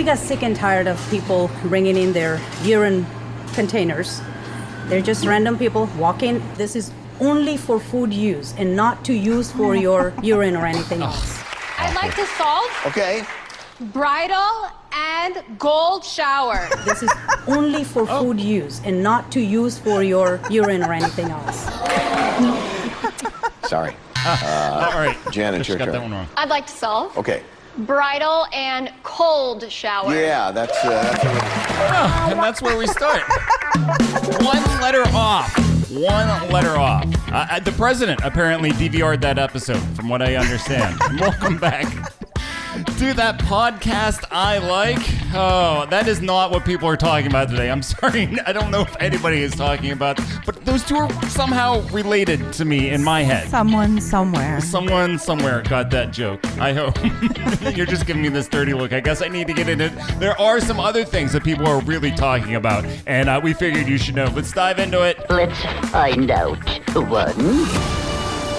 We got sick and tired of people bringing in their urine containers. They're just random people walking. This is only for food use and not to use for your urine or anything else. I'd like to solve Okay. bridal and gold shower. This is only for food use and not to use for your urine or anything else. Sorry. All right. Janet, your got turn. that one wrong. I'd like to solve Okay. bridal and cold shower. Yeah, that's And that's where we start. One letter off. One letter off. The president apparently DVR'd that episode, from what I understand. Welcome back to that podcast I like. Oh, that is not what people are talking about today. I'm sorry. I don't know if anybody is talking about, but those two are somehow related to me in my head. Someone somewhere. Someone somewhere got that joke. I hope. You're just giving me this dirty look. I guess I need to get into it. There are some other things that people are really talking about, and we figured you should know. Let's dive into it. Let's find out. One.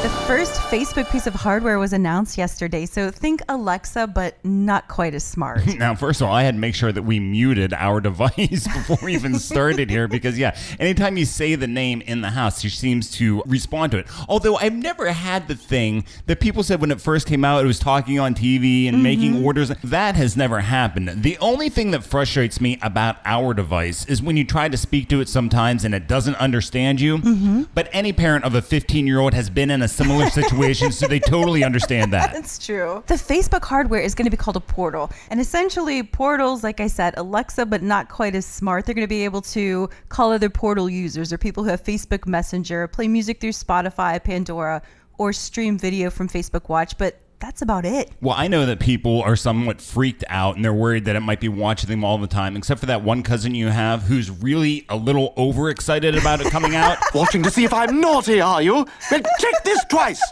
The first Facebook piece of hardware was announced yesterday, so think Alexa, but not quite as smart. Now, first of all, I had to make sure that we muted our device before we even started here because, yeah, anytime you say the name in the house, she seems to respond to it. Although I've never had the thing that people said when it first came out, it was talking on TV and making orders. That has never happened. The only thing that frustrates me about our device is when you try to speak to it sometimes and it doesn't understand you. But any parent of a 15-year-old has been in a similar situation, so they totally understand that. That's true. The Facebook hardware is going to be called a portal. And essentially, portals, like I said, Alexa, but not quite as smart. They're going to be able to call other portal users or people who have Facebook Messenger, play music through Spotify, Pandora, or stream video from Facebook Watch. But that's about it. Well, I know that people are somewhat freaked out and they're worried that it might be watching them all the time, except for that one cousin you have who's really a little overexcited about it coming out. Watching to see if I'm naughty, are you? Then check this twice.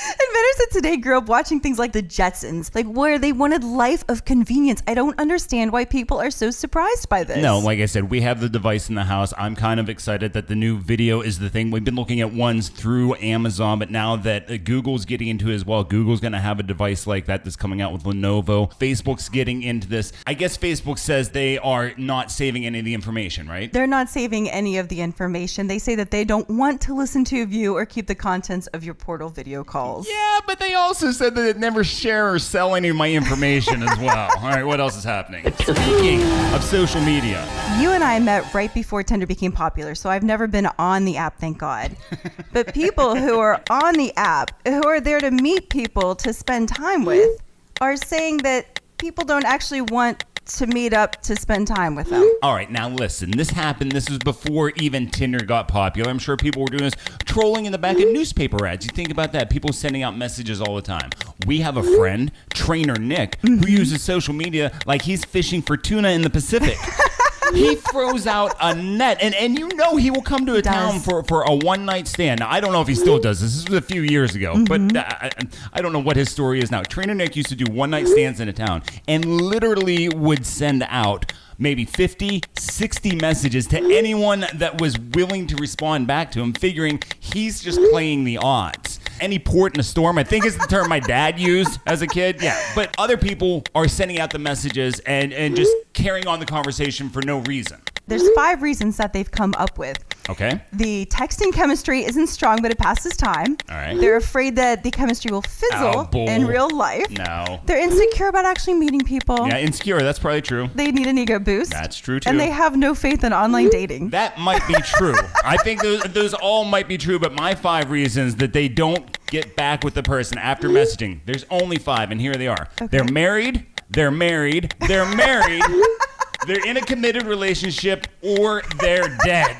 Inventors of today grew up watching things like the Jetsons, like where they wanted life of convenience. I don't understand why people are so surprised by this. No, like I said, we have the device in the house. I'm kind of excited that the new video is the thing. We've been looking at ones through Amazon, but now that Google's getting into it as well, Google's going to have a device like that that's coming out with Lenovo. Facebook's getting into this. I guess Facebook says they are not saving any of the information, right? They're not saving any of the information. They say that they don't want to listen to, view, or keep the contents of your portal video calls. Yeah, but they also said that they'd never share or sell any of my information as well. All right, what else is happening? Speaking of social media. You and I met right before Tinder became popular, so I've never been on the app, thank God. But people who are on the app, who are there to meet people to spend time with, are saying that people don't actually want to meet up to spend time with them. All right, now listen, this happened. This was before even Tinder got popular. I'm sure people were doing this, trolling in the back of newspaper ads. You think about that, people sending out messages all the time. We have a friend, Trainer Nick, who uses social media like he's fishing for tuna in the Pacific. He throws out a net, and you know he will come to a town for a one-night stand. Now, I don't know if he still does this. This was a few years ago, but I don't know what his story is now. Trainer Nick used to do one-night stands in a town and literally would send out maybe 50, 60 messages to anyone that was willing to respond back to him, figuring he's just playing the odds. Any port in a storm, I think is the term my dad used as a kid. Yeah, but other people are sending out the messages and just carrying on the conversation for no reason. There's 5 reasons that they've come up with. Okay. The texting chemistry isn't strong, but it passes time. All right. They're afraid that the chemistry will fizzle in real life. No. They're insecure about actually meeting people. Yeah, insecure. That's probably true. They need an ego boost. That's true, too. And they have no faith in online dating. That might be true. I think those all might be true, but my 5 reasons that they don't get back with the person after messaging, there's only 5, and here they are. Okay. They're married, they're married, they're married, they're in a committed relationship, or they're dead.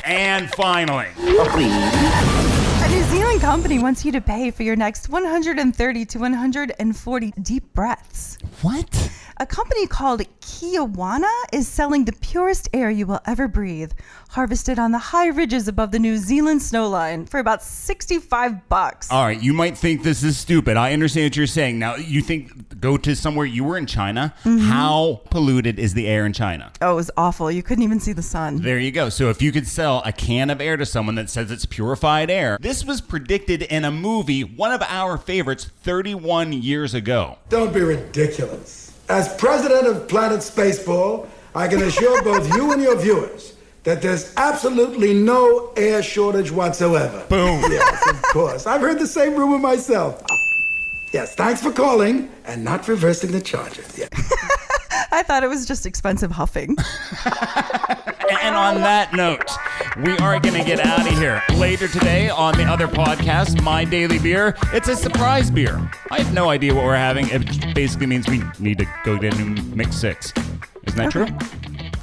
And finally, a New Zealand company wants you to pay for your next 130 to 140 deep breaths. What? A company called Kiawana is selling the purest air you will ever breathe, harvested on the high ridges above the New Zealand snowline for about $65. All right, you might think this is stupid. I understand what you're saying. Now, you think, go to somewhere, you were in China. How polluted is the air in China? Oh, it was awful. You couldn't even see the sun. There you go. So if you could sell a can of air to someone that says it's purified air, this was predicted in a movie, one of our favorites, 31 years ago. Don't be ridiculous. As president of Planet Spaceball, I can assure both you and your viewers that there's absolutely no air shortage whatsoever. Boom. Yes, of course. I've heard the same rumor myself. Yes, thanks for calling and not reversing the charges. Yeah. I thought it was just expensive huffing. And on that note, we are going to get out of here. Later today on the other podcast, My Daily Beer, it's a surprise beer. I have no idea what we're having. It basically means we need to go get a new Mix 6. Isn't that true?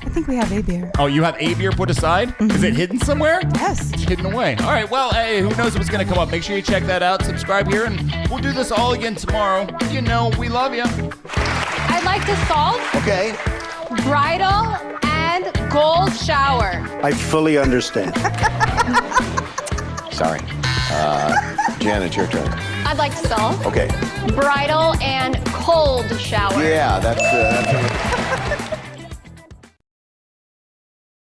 I think we have a beer. Oh, you have a beer put aside? Mm-hmm. Is it hidden somewhere? Yes. It's hidden away. All right, well, hey, who knows what's going to come up. Make sure you check that out. Subscribe here, and we'll do this all again tomorrow. You know, we love you. I'd like to solve Okay. bridal and gold shower. I fully understand. Sorry. Jen, it's your turn. I'd like to solve Okay. bridal and cold shower. Yeah, that's